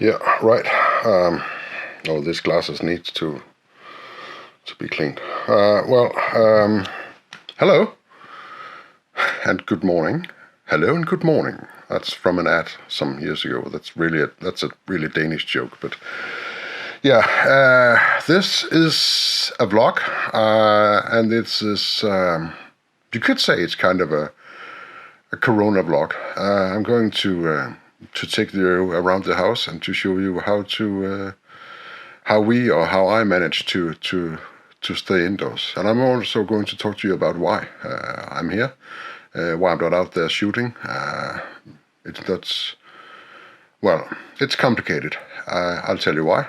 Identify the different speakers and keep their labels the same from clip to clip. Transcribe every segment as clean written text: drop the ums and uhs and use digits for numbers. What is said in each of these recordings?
Speaker 1: Yeah, right. Oh, this glasses needs to be cleaned. Hello and good morning. Hello and good morning. That's from an ad some years ago. That's a really Danish joke. But yeah, this is a vlog, and it's you could say it's kind of a Corona vlog. I'm going to take you around the house and to show you how I manage to stay indoors. And I'm also going to talk to you about why I'm here, why I'm not out there shooting. It's complicated. I'll tell you why.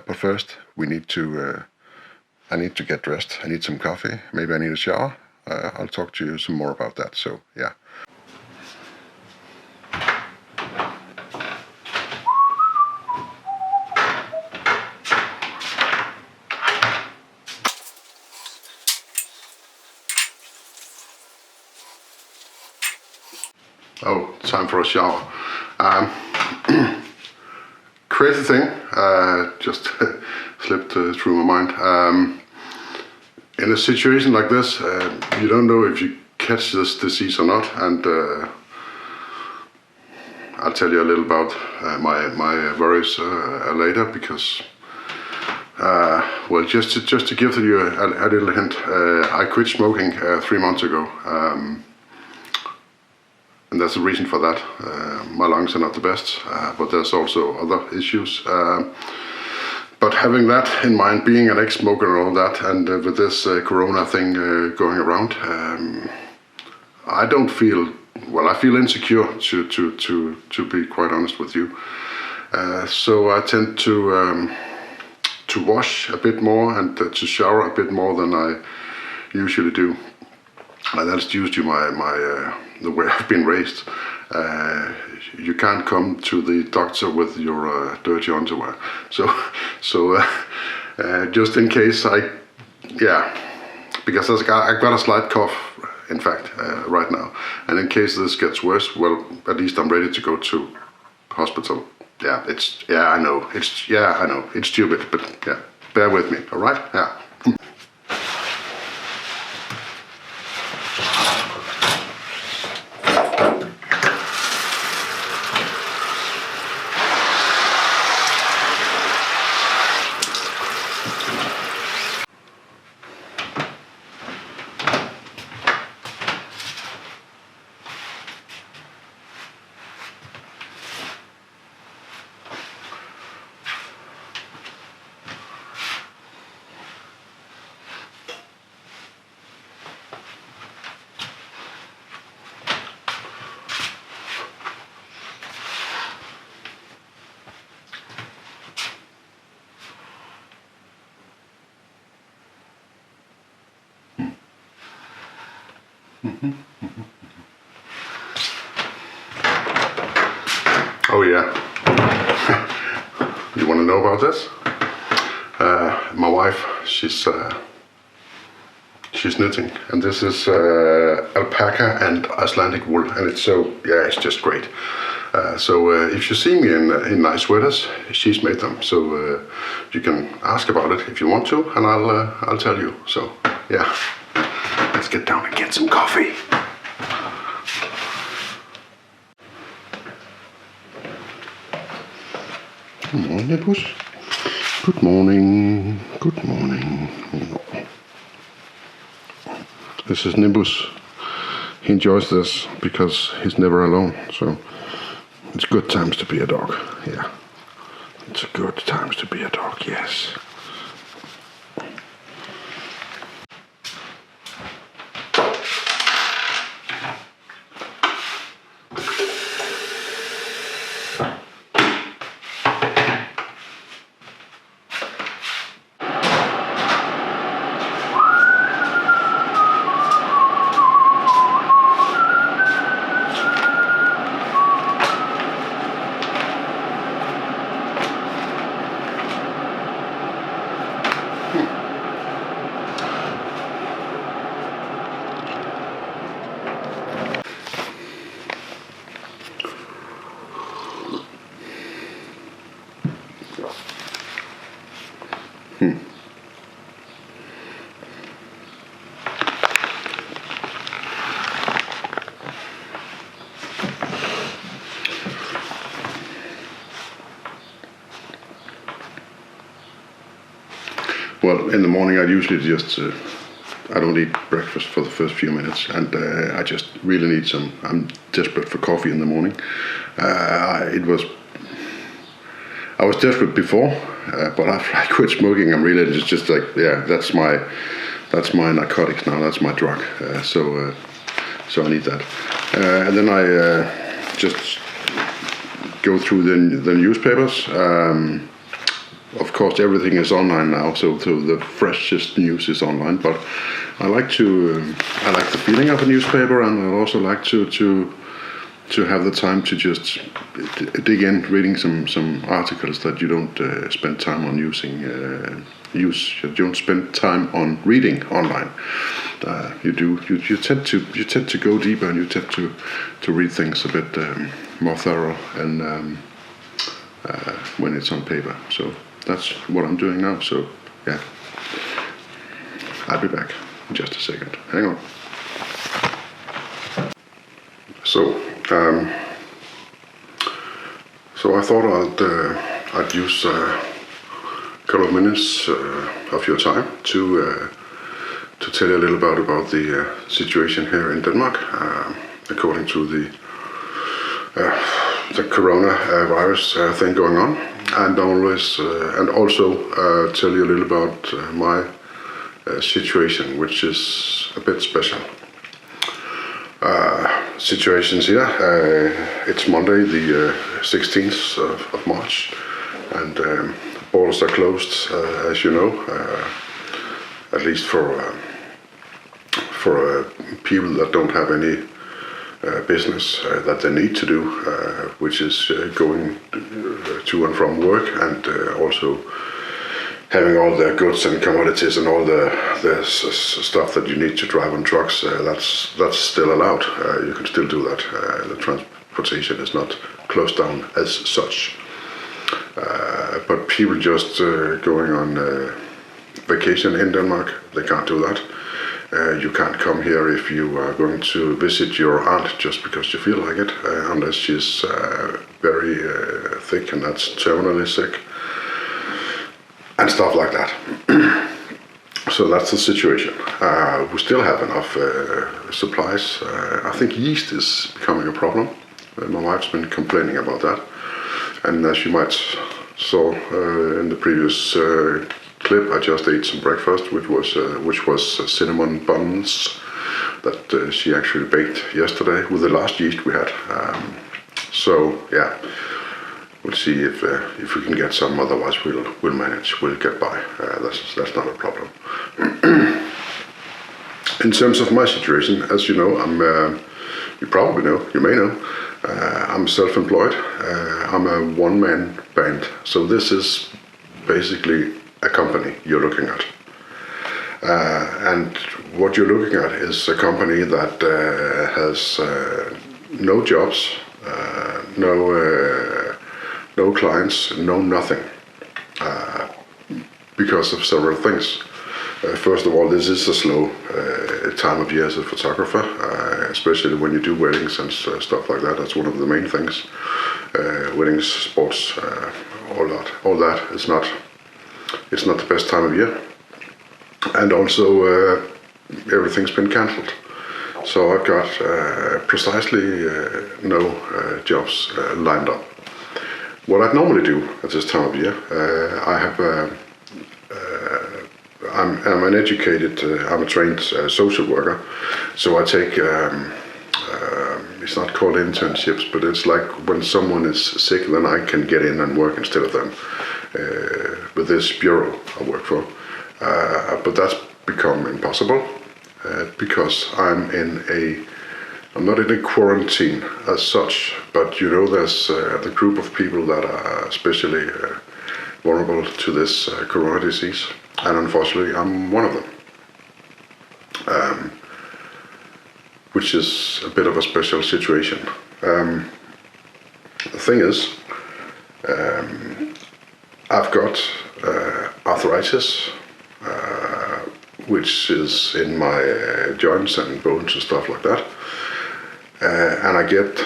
Speaker 1: But first, I need to get dressed. I need some coffee. Maybe I need a shower. I'll talk to you some more about that. So yeah. Oh, time for a shower. Crazy thing just slipped through my mind. In a situation like this, you don't know if you catch this disease or not, and I'll tell you a little about my worries later, because just to give you a little hint, I quit smoking 3 months ago. And there's a reason for that. My lungs are not the best, but there's also other issues. But having that in mind, being an ex-smoker and all that, and with this Corona thing going around, I don't feel, I feel insecure to be quite honest with you. So I tend to wash a bit more and to shower a bit more than I usually do. And that's due to the way I've been raised. You can't come to the doctor with your dirty underwear. So just in case because I've got a slight cough, in fact, right now. And in case this gets worse, well, at least I'm ready to go to hospital. I know, it's stupid, but yeah, bear with me, all right? Yeah. Oh yeah, you want to know about this? My wife, she's knitting, and this is alpaca and Icelandic wool, and it's just great. So if you see me in nice sweaters, she's made them. So you can ask about it if you want to, and I'll tell you. So yeah, let's get down and get some coffee. Good morning, Nipples. Good morning. Good morning. This is Nimbus. He enjoys this because he's never alone. So it's good times to be a dog. Yeah. It's good times to be a dog, yes. Well, in the morning I usually just I don't eat breakfast for the first few minutes, and I just really need some. I'm desperate for coffee in the morning. I was desperate before, but after I quit smoking, I'm really just like, yeah, that's my narcotics now. That's my drug. So I need that, and then I just go through the newspapers. Of course, everything is online now, so the freshest news is online. But I like the feeling of a newspaper, and I also like to have the time to just dig in, reading some articles that you don't spend time on using. You don't spend time on reading online. You tend to go deeper, and you tend to read things a bit more thorough, and when it's on paper. So that's what I'm doing now. So yeah, I'll be back in just a second. Hang on. So I thought I'd use a couple of minutes of your time to tell you a little bit about the situation here in Denmark, according to the coronavirus thing going on, and also tell you a little about my situation, which is a bit special. Situations here. It's Monday, the 16th of March, and borders are closed, as you know, at least for people that don't have any business that they need to do, which is going to and from work, and also having all the goods and commodities and all the stuff that you need to drive on trucks. That's still allowed. You can still do that. The transportation is not closed down as such. But people just going on vacation in Denmark, they can't do that. You can't come here if you are going to visit your aunt just because you feel like it, unless she's very thick, and that's terminally sick, and stuff like that. So that's the situation. We still have enough supplies. I think yeast is becoming a problem. My wife's been complaining about that, and as you might saw in the previous clip, I just ate some breakfast, which was cinnamon buns that she actually baked yesterday with the last yeast we had. So yeah, we'll see if we can get some. Otherwise, we'll manage. We'll get by. That's not a problem. In terms of my situation, as you know, you probably know, you may know, I'm self-employed. I'm a one-man band. So this is basically a company you're looking at. And what you're looking at is a company that has no jobs, no clients, no nothing, because of several things. First of all, this is a slow time of year as a photographer, especially when you do weddings and stuff like that. That's one of the main things. Weddings, sports, all that is not. It's not the best time of year, and also everything's been cancelled. So I've got precisely no jobs lined up. What I'd normally do at this time of year, I'm an educated, I'm a trained social worker, so I take, it's not called internships, but it's like when someone is sick, then I can get in and work instead of them, with this bureau I work for. But that's become impossible, because I'm not in a quarantine as such, but you know, there's the group of people that are especially vulnerable to this corona disease, and unfortunately I'm one of them, which is a bit of a special situation. The thing is, I've got arthritis, which is in my joints and bones and stuff like that, and I get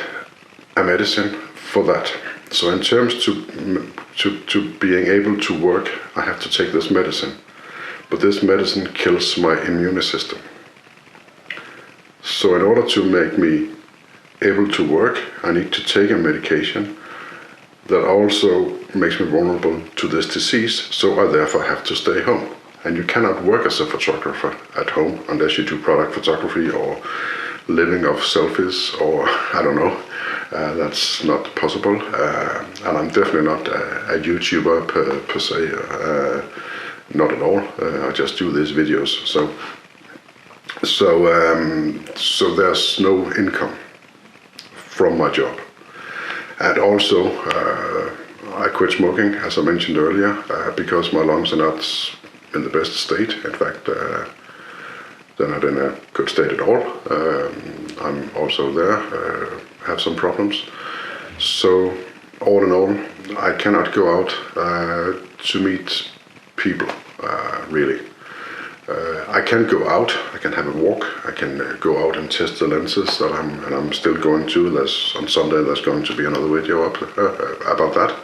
Speaker 1: a medicine for that. So in terms to being able to work, I have to take this medicine, but this medicine kills my immune system. So in order to make me able to work, I need to take a medication that also makes me vulnerable to this disease, so I therefore have to stay home. And you cannot work as a photographer at home unless you do product photography or living off selfies, or I don't know. That's not possible. And I'm definitely not a YouTuber per se. Not at all. I just do these videos. So there's no income from my job. And also, I quit smoking, as I mentioned earlier, because my lungs are not in the best state. In fact, they're not in a good state at all. I'm also there, have some problems. So, all in all, I cannot go out to meet people, really. I can go out, I can have a walk, I can go out and test the lenses that I'm still going to. On Sunday there's going to be another video up about that.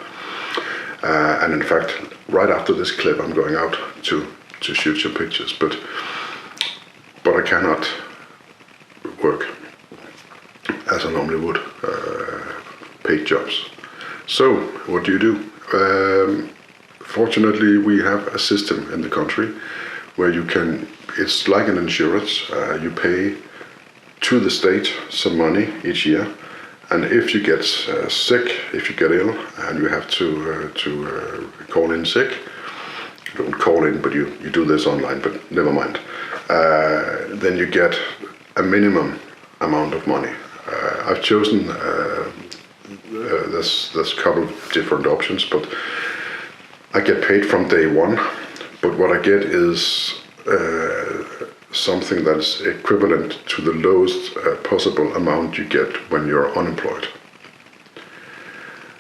Speaker 1: And in fact, right after this clip I'm going out to shoot some pictures, but I cannot work as I normally would, paid jobs. So, what do? Fortunately, we have a system in the country where you can, it's like an insurance, you pay to the state some money each year, and if you get sick, if you get ill, and you have to call in sick, you don't call in, but you do this online, but never mind, then you get a minimum amount of money. I've chosen, there's a couple of different options, but I get paid from day one. But what I get is something that's equivalent to the lowest possible amount you get when you're unemployed.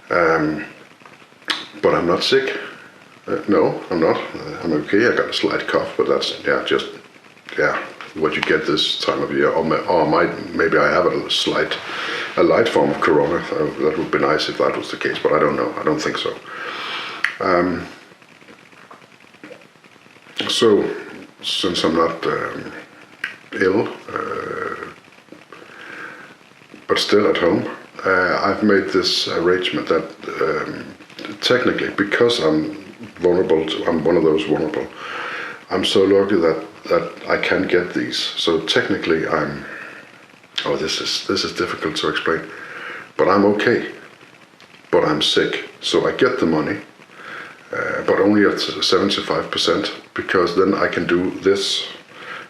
Speaker 1: But I'm not sick. No, I'm not. I'm okay. I got a slight cough, but that's just what you get this time of year. Or maybe I have a light form of corona. That would be nice if that was the case, but I don't know. I don't think so. So, since I'm not ill, but still at home, I've made this arrangement that technically, because I'm vulnerable, I'm one of those vulnerable, I'm so lucky that I can get these. So technically this is difficult to explain, but I'm okay, but I'm sick, so I get the money. But only at 75%, because then I can do this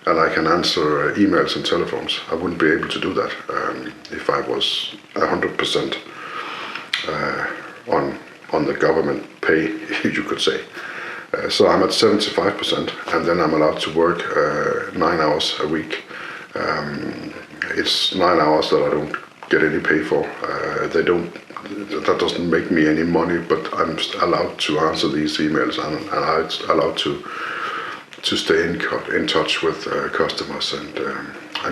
Speaker 1: and I can answer emails and telephones. I wouldn't be able to do that if I was 100% on the government pay, you could say. So I'm at 75%, and then I'm allowed to work 9 hours a week. It's 9 hours that I don't get any pay for. That doesn't make me any money, but I'm allowed to answer these emails, and I'm allowed to stay in touch with customers and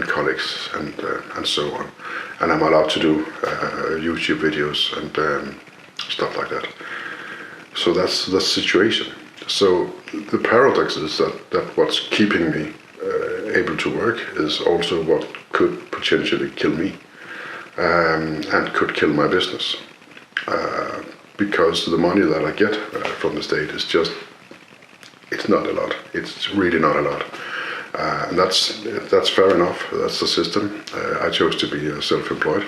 Speaker 1: colleagues and so on. And I'm allowed to do YouTube videos and stuff like that. So that's the situation. So the paradox is that what's keeping me able to work is also what could potentially kill me. And could kill my business, because the money that I get from the state is it's not a lot. It's really not a lot, and that's fair enough. That's the system. I chose to be self-employed,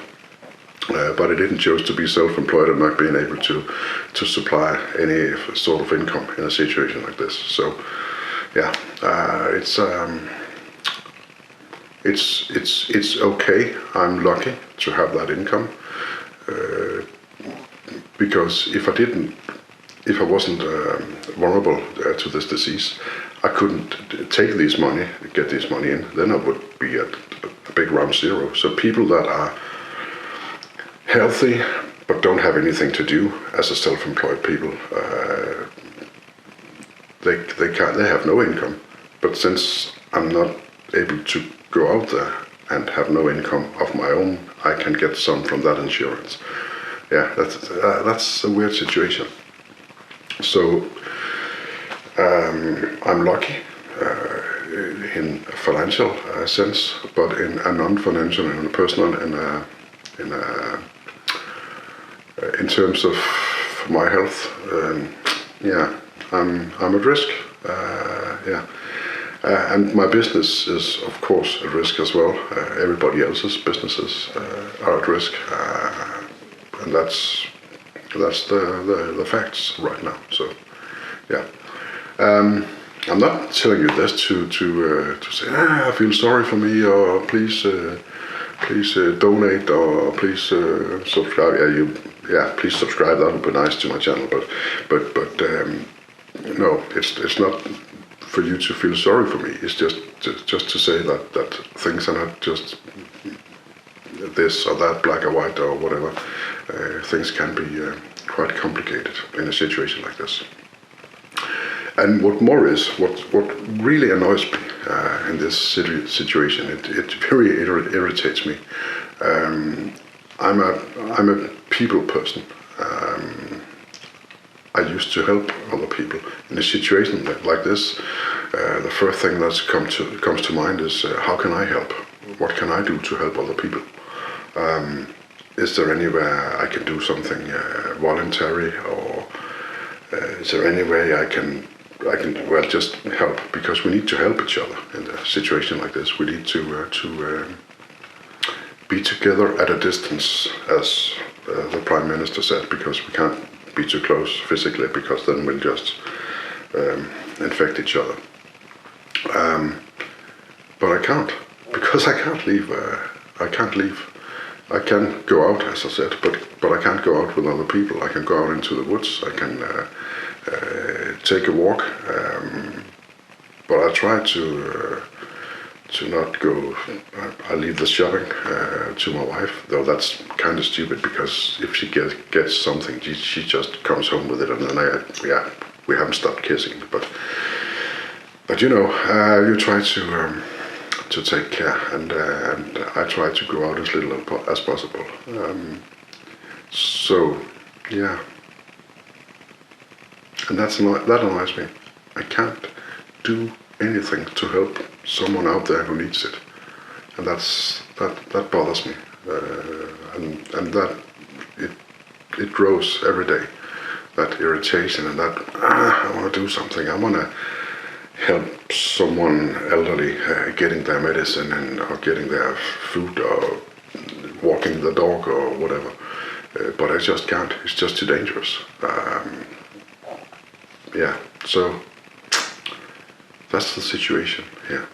Speaker 1: but I didn't choose to be self-employed and not being able to supply any sort of income in a situation like this. So, it's okay. I'm lucky to have that income, because if I wasn't vulnerable to this disease, I couldn't get this money in. Then I would be at a big round zero. So people that are healthy but don't have anything to do as a self-employed people, they have no income. But since I'm not able to go out there and have no income of my own, I can get some from that insurance. Yeah, that's a weird situation. So I'm lucky in a financial sense, but in a non-financial and a personal, in terms of my health, I'm at risk. And my business is, of course, at risk as well. Everybody else's businesses are at risk, and that's the facts right now. So, yeah. I'm not telling you this to say, I feel sorry for me, or please donate, or please subscribe. Please subscribe. That would be nice to my channel. But no, it's not for you to feel sorry for me. It's just to say that things are not just this or that, black or white or whatever. Things can be quite complicated in a situation like this. And what more is, what really annoys me in this situation, it very irritates me. I'm a people person. I used to help other people. In a situation like this, the first thing that comes to mind is how can I help? What can I do to help other people? Is there anywhere I can do something voluntary, or is there any way I can just help? Because we need to help each other in a situation like this. We need to be together at a distance, as the Prime Minister said, because we can't be too close physically, because then we'll just infect each other. But I can't, because I can't leave. I can go out, as I said, but I can't go out with other people. I can go out into the woods. I can take a walk, but I try to not go. I leave the shopping to my wife, though that's kind of stupid, because if she gets something, she just comes home with it, and then we haven't stopped kissing. But you try to take care, and I try to go out as little as possible. So yeah, and that annoys me. I can't do anything to help someone out there who needs it, and that bothers me, and that it grows every day. That irritation, and that I want to do something. I want to help someone elderly getting their medicine or getting their food, or walking the dog or whatever. But I just can't. It's just too dangerous. So that's the situation here.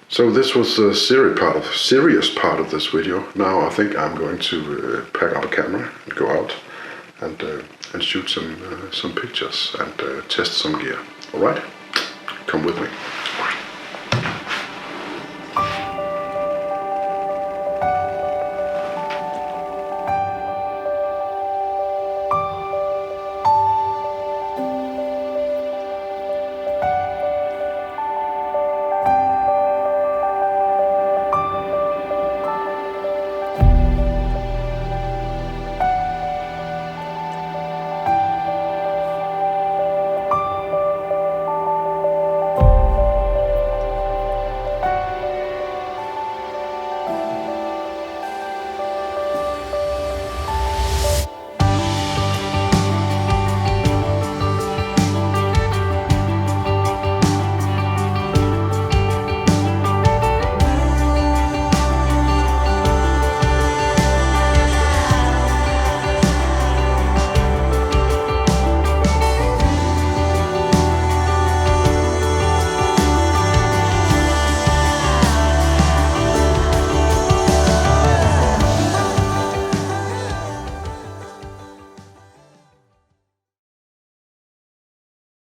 Speaker 1: So this was the serious part of this video. Now I think I'm going to pack up a camera and go out and shoot some pictures and test some gear. All right, come with me.